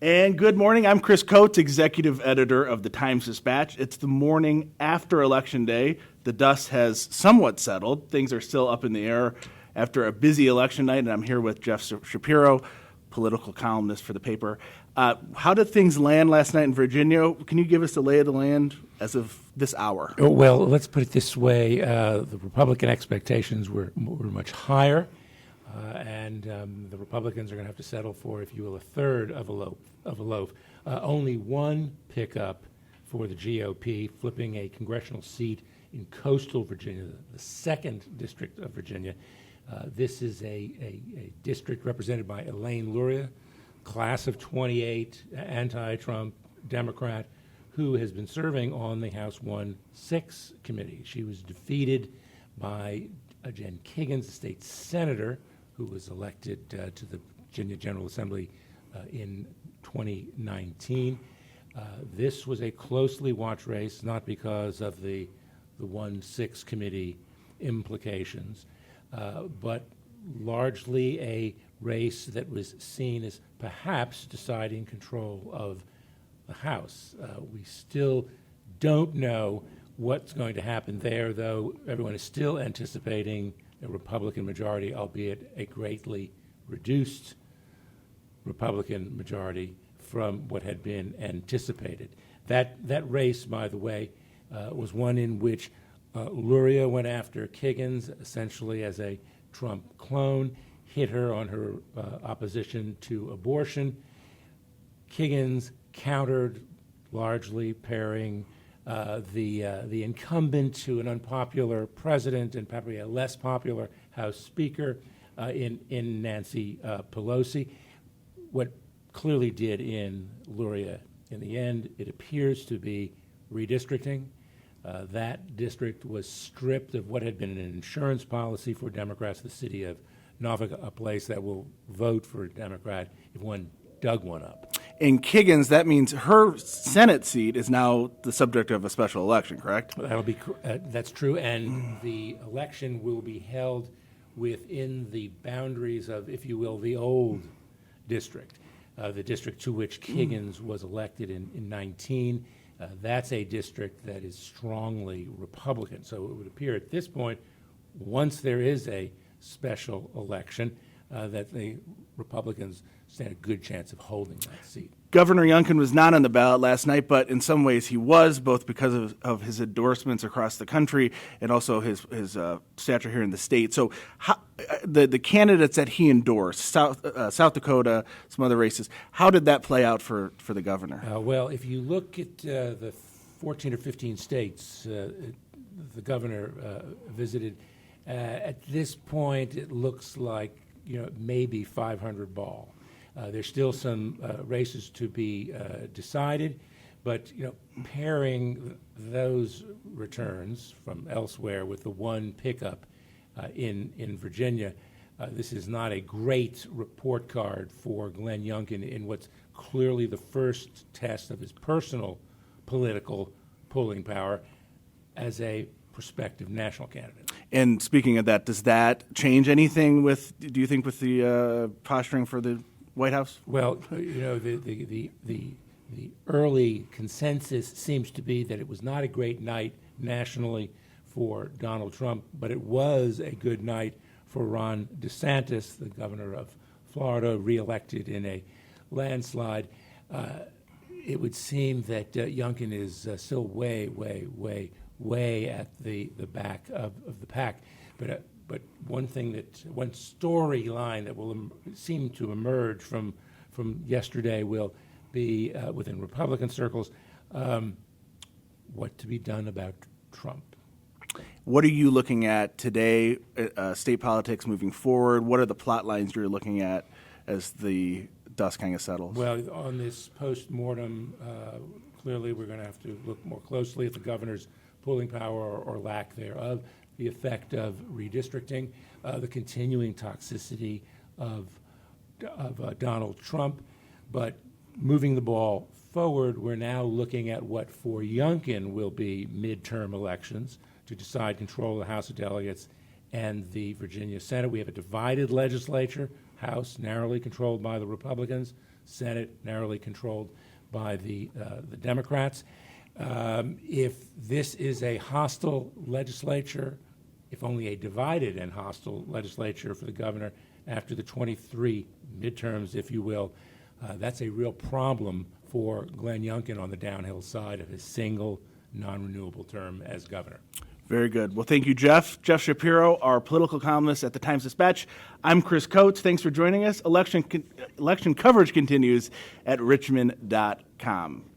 And good morning. I'm Chris Coates, executive editor of the Times-Dispatch. It's the morning after Election Day. The dust has somewhat settled. Things are still up in the air after a busy election night, and I'm here with Jeff Schapiro, political columnist for the paper. How did things land last night in Virginia? Can you give us the lay of the land as of this hour? Oh, well, let's put it this way. The Republican expectations were much higher, and the Republicans are going to have to settle for, if you will, a third of a loaf. Only one pickup for the GOP, flipping a congressional seat in coastal Virginia, the 2nd District of Virginia. This is a district represented by Elaine Luria, class of 28, anti-Trump Democrat, who has been serving on the House 1-6 committee. She was defeated by Jen Kiggans, a state senator, who was elected to the Virginia General Assembly in 2019. This was a closely watched race, not because of the 1-6 committee implications, but largely a race that was seen as perhaps deciding control of the House. We still don't know what's going to happen there, though everyone is still anticipating a Republican majority, albeit a greatly reduced Republican majority from what had been anticipated. That race, by the way, was one in which Luria went after Kiggans essentially as a Trump clone, hit her on her opposition to abortion. Kiggans countered, largely pairing the incumbent to an unpopular president and probably a less popular House Speaker in Nancy Pelosi. What clearly did in Luria in the end, it appears to be redistricting. That district was stripped of what had been an insurance policy for Democrats, the city of Norfolk, a place that will vote for a Democrat if one dug one up. In Kiggans, that means her Senate seat is now the subject of a special election, correct? That's true, and the election will be held within the boundaries of, if you will, the old district, the district to which Kiggans was elected in 19. That's a district that is strongly Republican. So it would appear at this point, once there is a special election, that the Republicans stand a good chance of holding that seat. Governor Youngkin was not on the ballot last night, but in some ways he was, both because of his endorsements across the country and also his stature here in the state. So the candidates that he endorsed, South Dakota, some other races, how did that play out for the governor? Well, if you look at the 14 or 15 states the governor visited, at this point it looks like maybe 500 ball. There's still some races to be decided, but pairing those returns from elsewhere with the one pickup in Virginia, this is not a great report card for Glenn Youngkin in what's clearly the first test of his personal political pulling power as a prospective national candidate. And speaking of that, does that change anything do you think, with the posturing for the White House? Well, the early consensus seems to be that it was not a great night nationally for Donald Trump, but it was a good night for Ron DeSantis, the governor of Florida, reelected in a landslide. It would seem that Youngkin is still way at the back of the pack. But one storyline that will seem to emerge from yesterday will be within Republican circles, what to be done about Trump. What are you looking at today, state politics moving forward? What are the plot lines you're looking at as the dust kind of settles? Well, on this post-mortem, clearly we're going to have to look more closely at the governor's pulling power or lack thereof, the effect of redistricting, the continuing toxicity of Donald Trump. But moving the ball forward, we're now looking at what for Youngkin will be midterm elections to decide control of the House of Delegates and the Virginia Senate. We have a divided legislature. House narrowly controlled by the Republicans, Senate narrowly controlled by the Democrats. If this is a hostile legislature, if only a divided and hostile legislature for the governor after the 23 midterms, if you will, that's a real problem for Glenn Youngkin on the downhill side of his single non-renewable term as governor. Very good. Well, thank you, Jeff. Jeff Schapiro, our political columnist at the Times-Dispatch. I'm Chris Coates. Thanks for joining us. Election coverage continues at richmond.com.